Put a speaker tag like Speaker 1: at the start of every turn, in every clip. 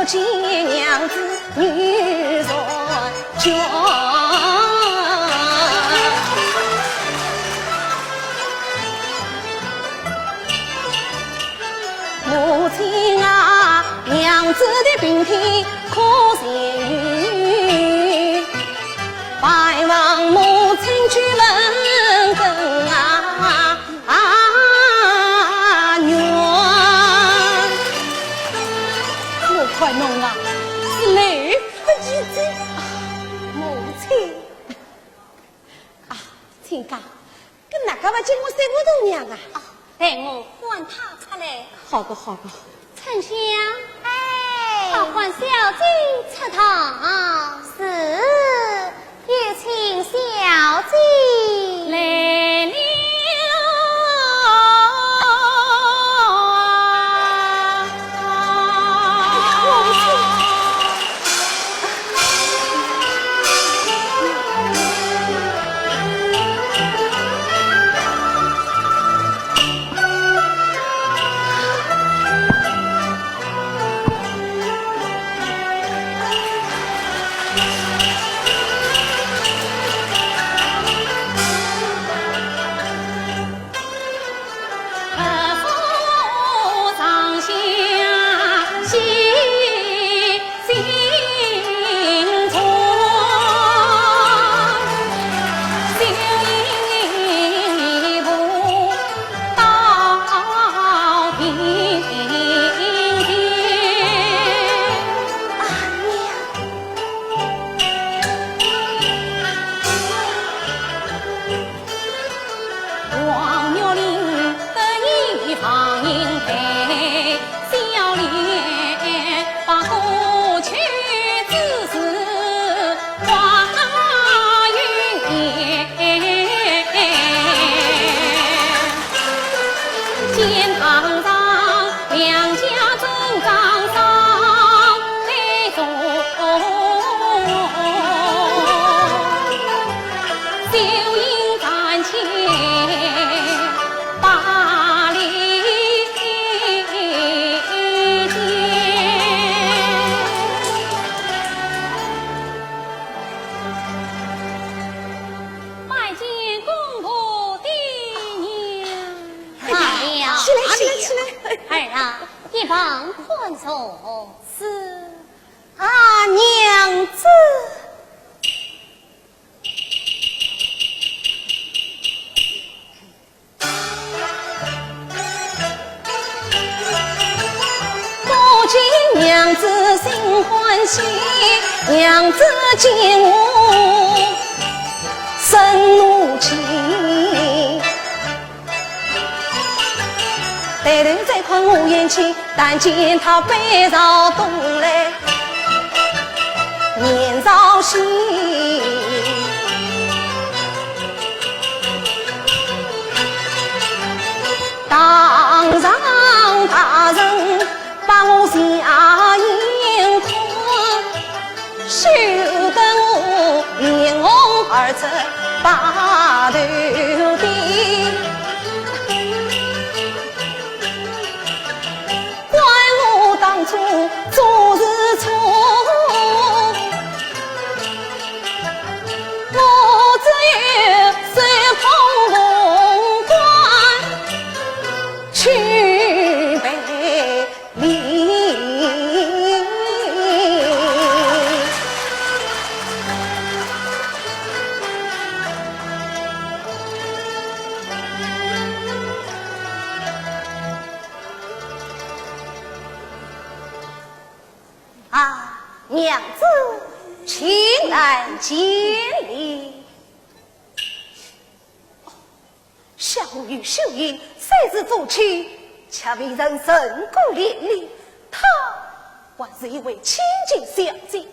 Speaker 1: 见娘子女若娇。母亲啊，娘子的病体可善愈，拜望母亲去问根源。我快弄啊，是来不及的。母亲啊，亲家，跟哪个不见我三姑娘啊？
Speaker 2: 待我唤他出来。
Speaker 1: 好的，好的。
Speaker 2: 丞相，他唤小姐出堂，是有请小姐
Speaker 1: 来了。娘子，不见娘子心欢喜，娘子见我生怒气。抬头再看我眼前，但见他背朝东来，年少时当上大人，把我下眼眶，羞得我脸红耳赤，把头低。当初做事错，我只有手捧凤冠去赔礼。啊，娘子，请来见礼。小女秀英擅自做妻，却为人身骨连理，她还是一位千金小姐，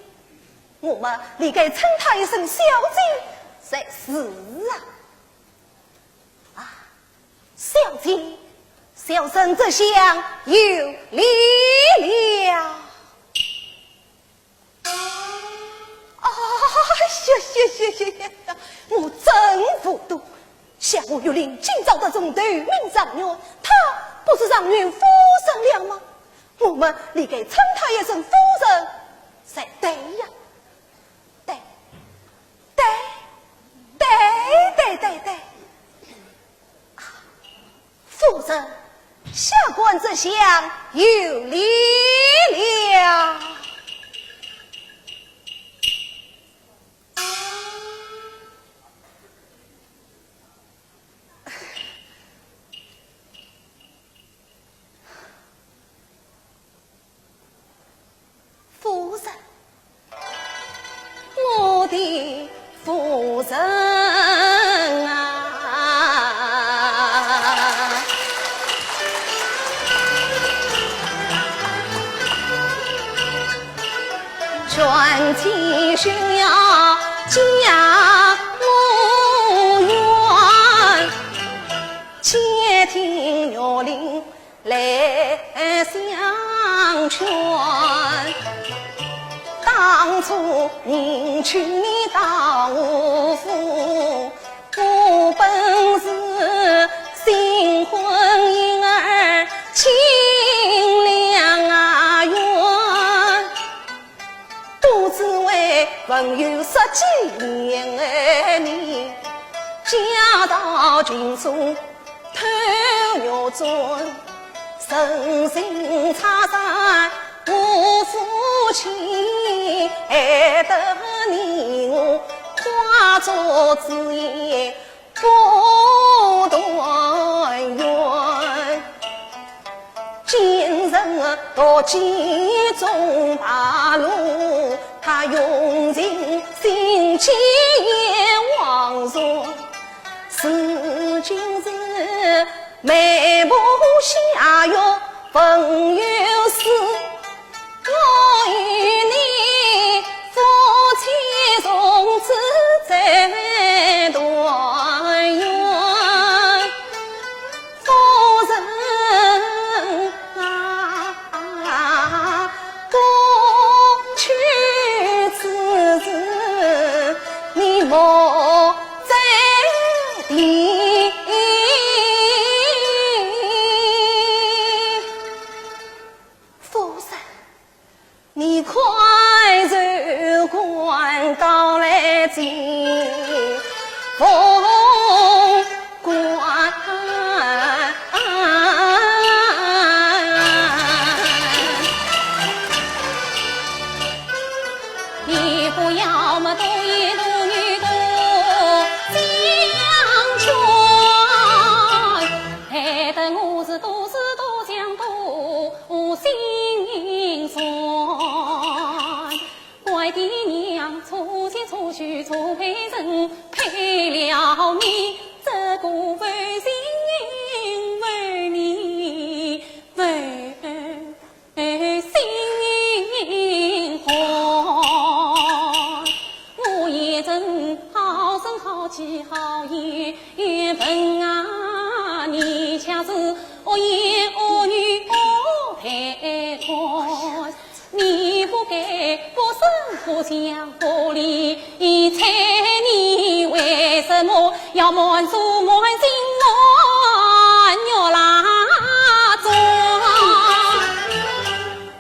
Speaker 1: 我们理该称她一声小姐才是啊！啊，小姐，小生这厢有礼了。谢，我真糊涂。下午有令今早的总督命上元，他不是上元夫生了吗？我们你给称他一声夫人才对呀。对对对对对对，夫人下官这厢有礼了。夫人，我的夫人啊，全体需要家无怨，且听岳林来相劝。当初您娶你到我府，我本是新婚婴儿亲良缘，都只为文有10几年儿你家道群众偷肉尊，身心差山无夫妻，爱得你我化作子业不断缘。今日到集中大路，他用尽心机也忘说，是今日眉目下药分有事。我与你夫妻从此再断缘，夫人啊，过去此事你莫再提。你快走关到来进凤关，你不要么多一多女多相劝，害得我是多事多讲多心酸。怪爹娘错前错去错配人，配了你这个为心为你为心欢。我也真好声好气好言也问啊，你恰是恶言恶语恶配穿，你不给不生不相不离，猜你为什么要满足满心满肉拉装？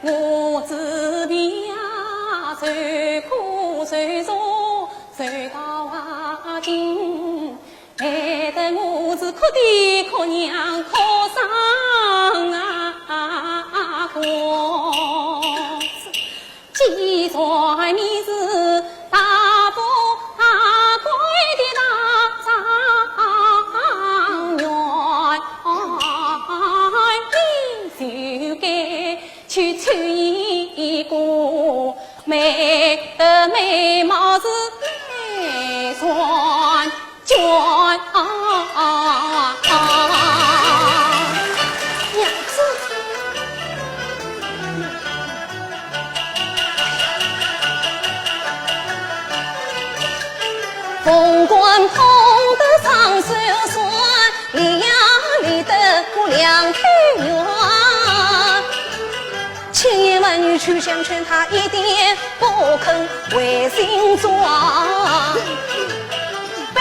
Speaker 1: 我自闭呀，受苦受zor受到啊尽，害得我是哭爹哭娘哭丧啊过。既然你是大富大贵的大状元，你就该去娶一个美貌是美双娟。娘子。凤冠捧得上手酸，离呀离得过两太远。千言万语去相劝他，一点不肯违心转。悲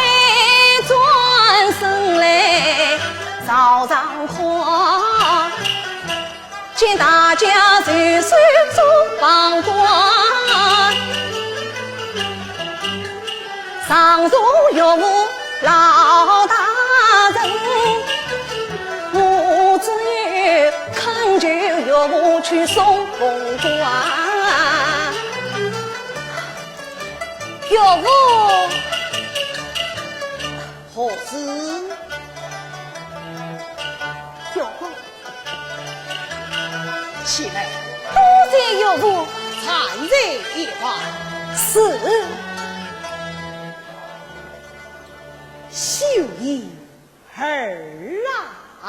Speaker 1: 转身来朝上花，今请大家随手做房官。上座岳母老大人，我只有恳求岳母去送凤冠。岳母，
Speaker 3: 何事？
Speaker 1: 岳母，
Speaker 3: 起来，
Speaker 1: 多谢岳母。
Speaker 3: 残忍一话。
Speaker 1: 是。
Speaker 3: 秀英儿啊，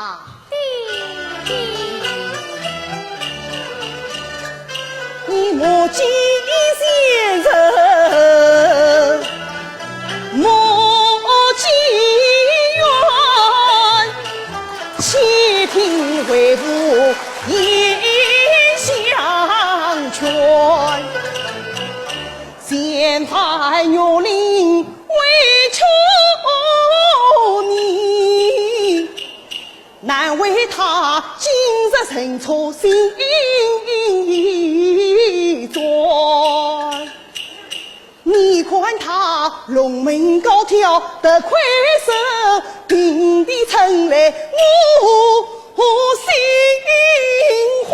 Speaker 3: 你莫见先人，莫见冤，且听为父言相劝。先犯岳灵为求你，难为他今日认错心意转。你看他龙门高挑的魁首，平地称来我心欢。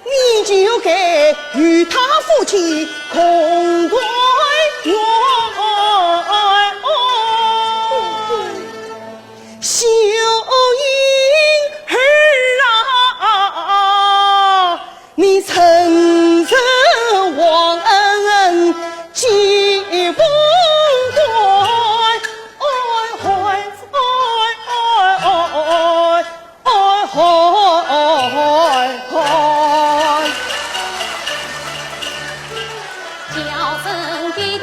Speaker 3: 你就该与他父亲共团圆。秀英儿啊，你曾受忘恩结凤冠，
Speaker 2: 叫声弟弟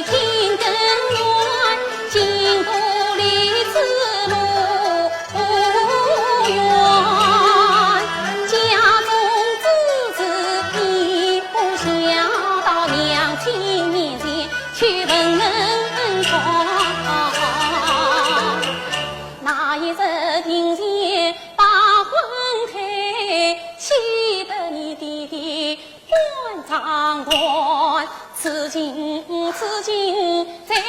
Speaker 2: 听更远，经过里此路远，家中之子一不孝，到娘亲面前去问恩状。那一日庭前把婚开，气得你弟弟官长官，此情在眼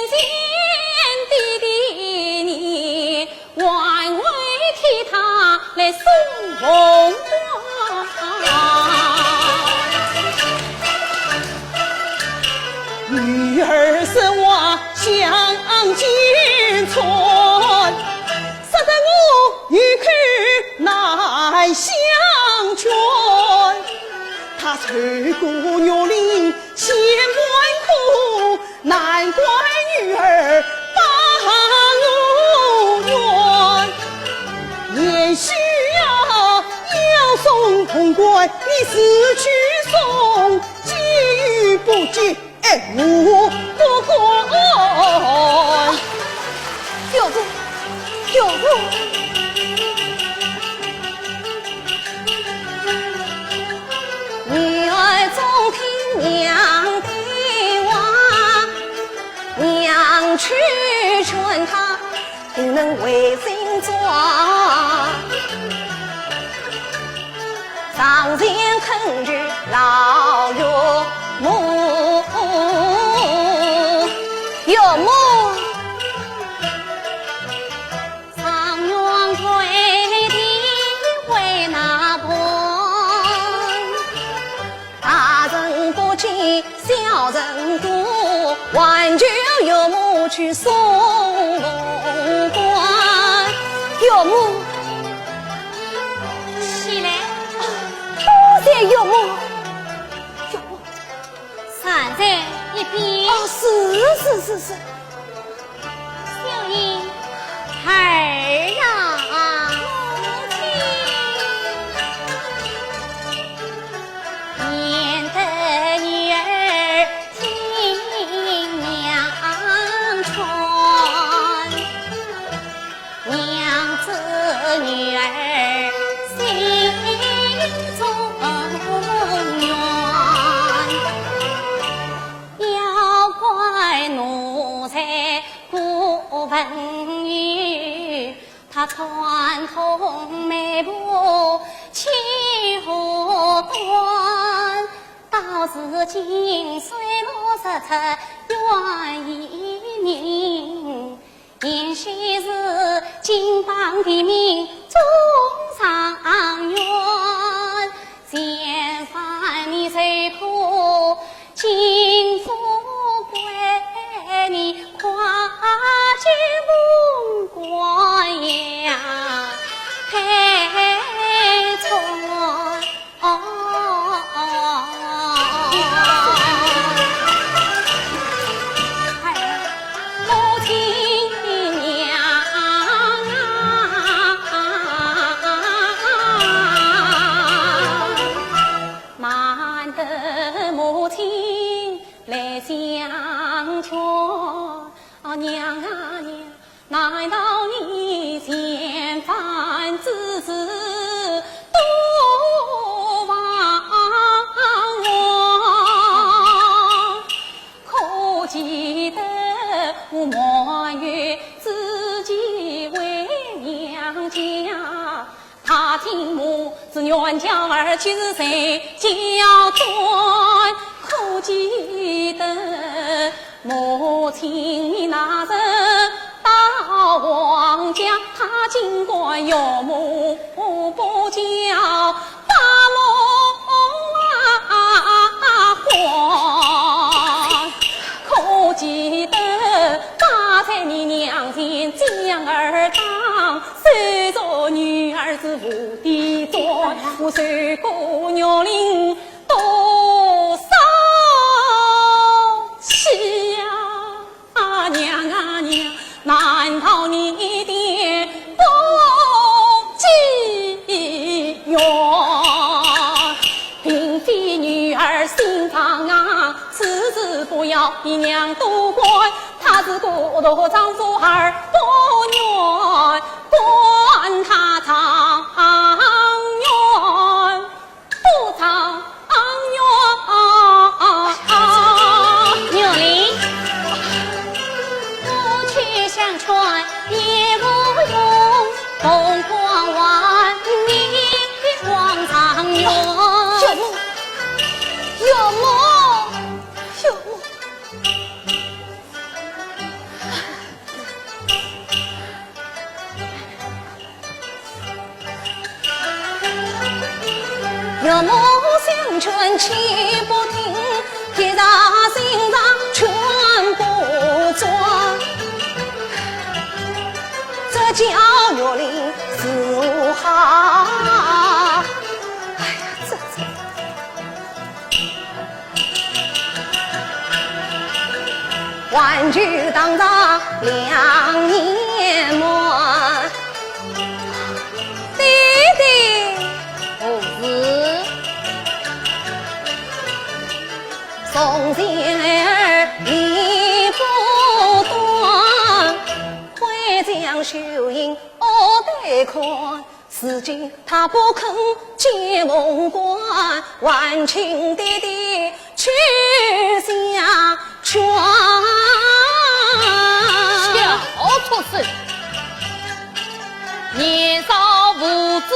Speaker 2: 前，弟弟你还未替他来送凤冠。
Speaker 3: 女儿生娃相见穿，杀得我欲去难相劝。他穿过岳灵千万苦，难怪女儿把我冤。也许要送凤冠，你死去送，机遇不接我不管。
Speaker 1: 岳母，岳母，女儿总听娘的话，娘去劝她，定能为心转。上前恳求老岳母，岳母。
Speaker 2: 上元规定为哪般？
Speaker 1: 大人不见小人过，挽救岳母去送凤冠。岳母，
Speaker 2: 起来，
Speaker 1: 多谢岳母。岳母，
Speaker 2: 站在一边。
Speaker 1: 是。
Speaker 2: 秀英儿啊，免得女儿听娘传，娘子女儿心中怨，要怪奴才过分语，他串通到如今水落石出愿意命，也许是金榜题名中上元，前番你谁可金富贵，你跨进凤冠呀配春母亲娘满的母亲来相劝，娘啊娘，难道你前番之事多忘我？可记得我满月自己为娘家，他听母子冤家而去是谁叫断？可记得母亲你那日到王家，他尽管有母不教，把母还。可记得他在你娘前将儿当，虽说女儿是无底砖，我受过虐龄多少气呀！娘啊娘，难道你的不记缘？并非女儿心肠啊，此事不要你娘多管，她是过多丈夫儿不怨，管他长远不长远。
Speaker 4: 牛林，夫妻相传也无用，红光万里望长远。
Speaker 1: 有梦。有梦相劝气不停，铁打心脏全不转，这叫岳林四行。哎呀，这玩具当当两年满，弟弟
Speaker 4: 不是
Speaker 1: 从前儿理不断，会将秀英恶得看，如今他不肯接梦关，万顷弟弟去相劝。
Speaker 4: 小畜生，年少无知，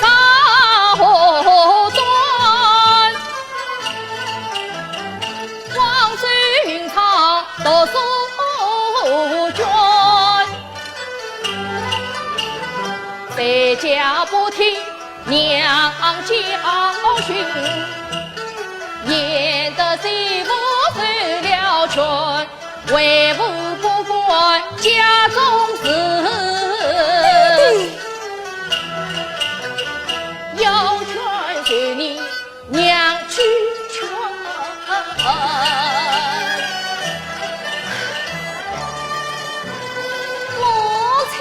Speaker 4: 撒祸端，望水云草读书卷，在家不听娘教训，演得贼不受了劝，为父不管家中事，有权随你娘去劝。
Speaker 1: 母亲，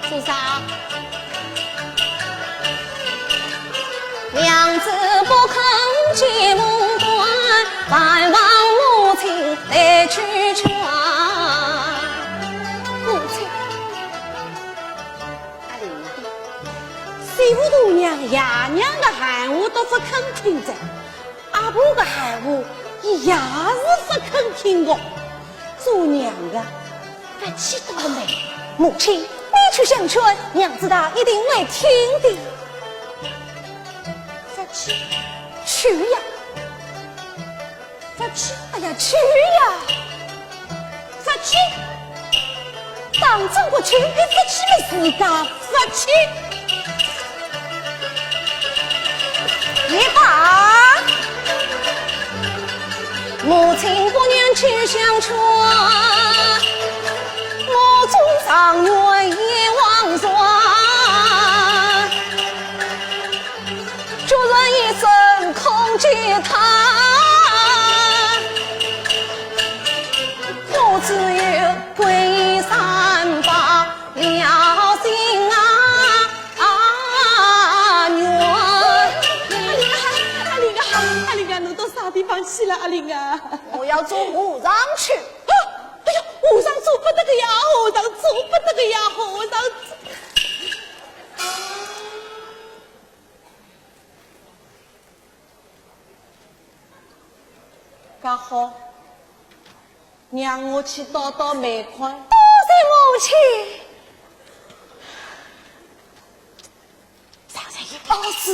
Speaker 4: 是啥？
Speaker 1: 娘子不肯接梦关，盼望母亲来去劝。母亲，
Speaker 3: 阿玲的，水户头娘爷娘的喊话都不肯听着，阿婆的喊话伊也是不肯听的。做娘的不气到没？
Speaker 1: 母亲，你去乡村，娘子她一定会听的。再去呀！再去！哎呀，去呀！再去！当中国去，你不去没事干，再去！一把母亲不念去乡村，我祖上愿意忘传，主人一生空记他，我只有归山把了心啊。
Speaker 3: 地方去了，阿玲啊！
Speaker 1: 我要做和尚去。
Speaker 3: 啊！哎呀，和尚做不得个呀，和尚做不得个呀，和尚。刚好，让我去倒倒煤块。
Speaker 1: 多谢母亲。上山一哦，是。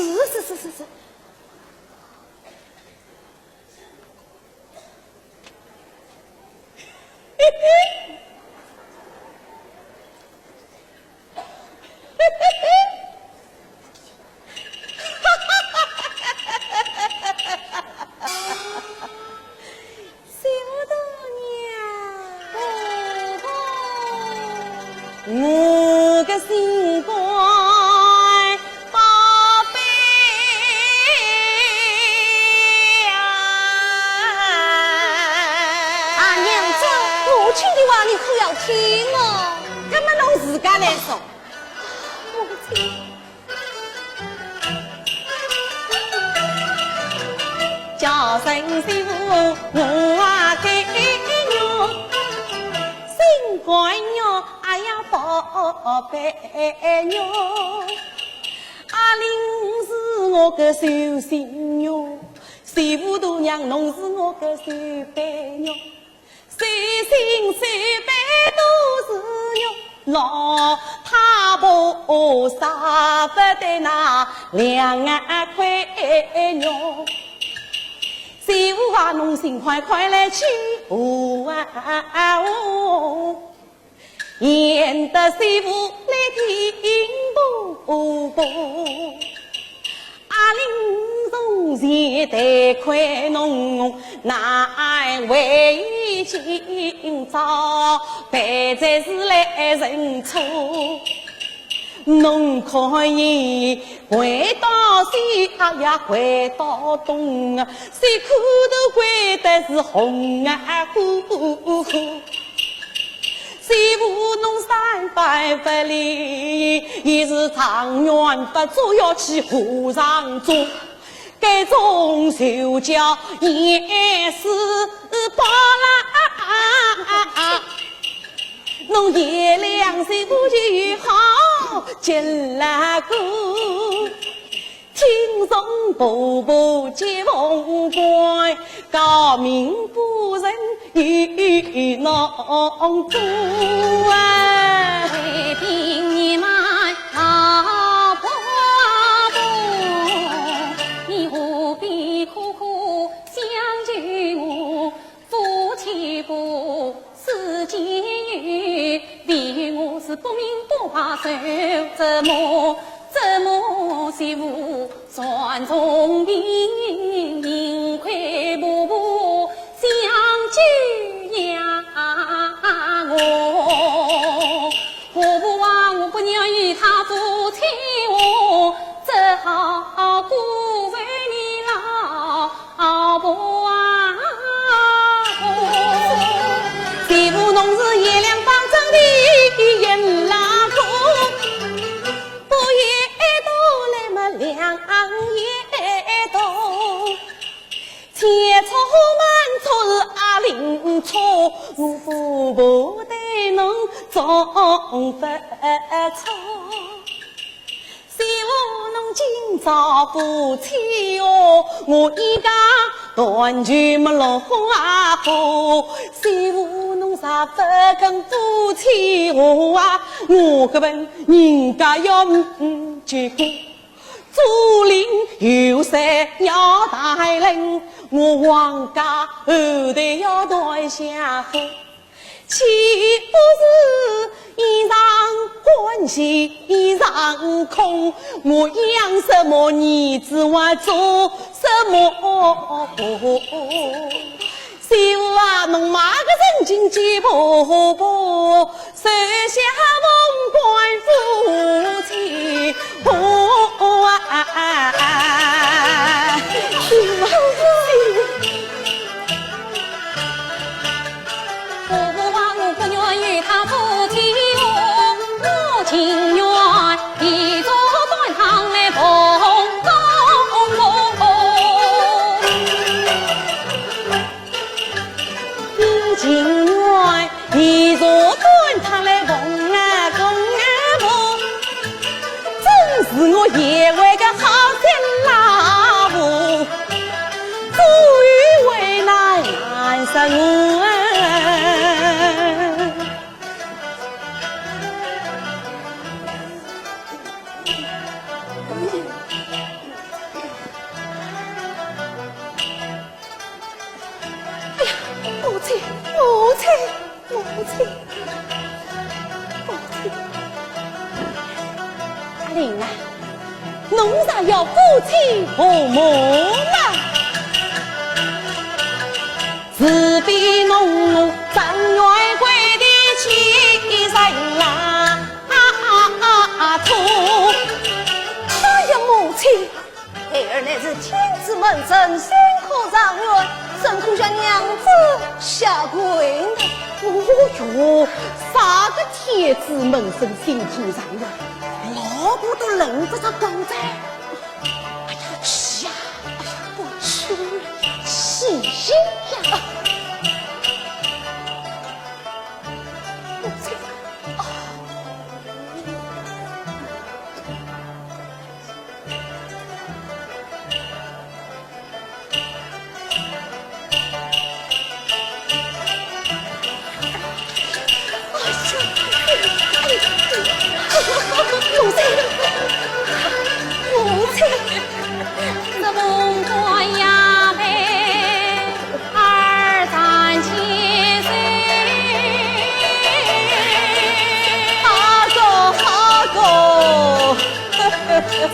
Speaker 3: 我的心肝宝贝呀！
Speaker 1: 啊，娘子，母亲的话你可要听哦。
Speaker 3: 干嘛弄自家来说？
Speaker 1: 母亲，
Speaker 3: 叫声媳妇我啊给娘，心肝娘。哎呀，宝贝娘，阿玲是我个寿星娘，媳妇大娘侬是我个寿贝娘，寿星寿贝都是娘，老太婆舍不得那两眼亏娘，媳妇啊侬尽快来娶我啊我。演得媳妇来听不不，阿玲从前得亏侬，哪为今朝别再是来认错？侬可以回到西呀，回到东啊，谁苦头归的是红啊呼。媳妇侬300不离，也是长远不做要去和尚做，该种手脚也是包啦。侬爷俩媳妇就好结了个，轻松步步接凤冠，高明夫人与侬做啊！
Speaker 2: 为凭你们老婆婆，你何必苦苦相救我？夫妻不是监狱，为我是不明不白受折磨。折磨媳妇算聪明，盈亏不不相救呀我不忘我不娘与他夫妻我，只好辜负你老婆啊！媳妇侬是月亮方正的眼拉公，不也都来么两也都，千错万错是阿玲错，我不对侬总不错。媳妇侬今朝夫妻哦，我一家断句没落花火。媳妇侬
Speaker 3: 啥不跟夫妻话啊？我个本人家要结果，竹林有山要带领，我王家后代要带下夫。岂不是衣裳关系衣裳空？我养什么儿子我做什么？媳妇啊，侬买个人情结婆婆，手下凤冠夫妻婆啊！媳妇，
Speaker 2: 我不愿与他夫妻哦，我情愿一座端堂来奉公
Speaker 3: 我情愿一座端堂来奉啊公啊婆，真是我也为个好心老母，终于为难难生我啊！
Speaker 1: 母亲，母亲，母亲，母亲，
Speaker 3: 阿玲啊，侬啥要夫妻和睦嘛？自比侬张元贵的妻人啦，错！
Speaker 1: 哎呀，母亲，孩儿乃是天子门生，辛苦上元，怎恐向娘子下跪呢？
Speaker 3: 哦哟，啥个天子门生心天上人，老婆都认不着公仔。哎呀，去呀！哎呀，不去了，气心呀！
Speaker 1: 母亲，母亲，母亲，
Speaker 2: 这凤冠呀呗，二三千岁，
Speaker 3: 好个好个！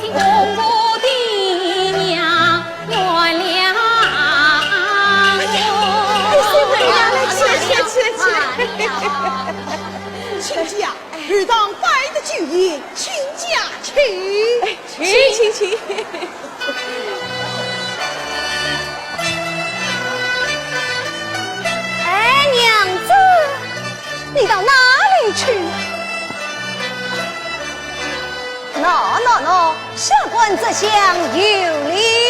Speaker 2: 请公婆的娘原谅我。
Speaker 3: 亲家，日当拜的酒宴，亲家请。
Speaker 1: 哎，娘子，你到哪里去？喏，下官这厢有礼。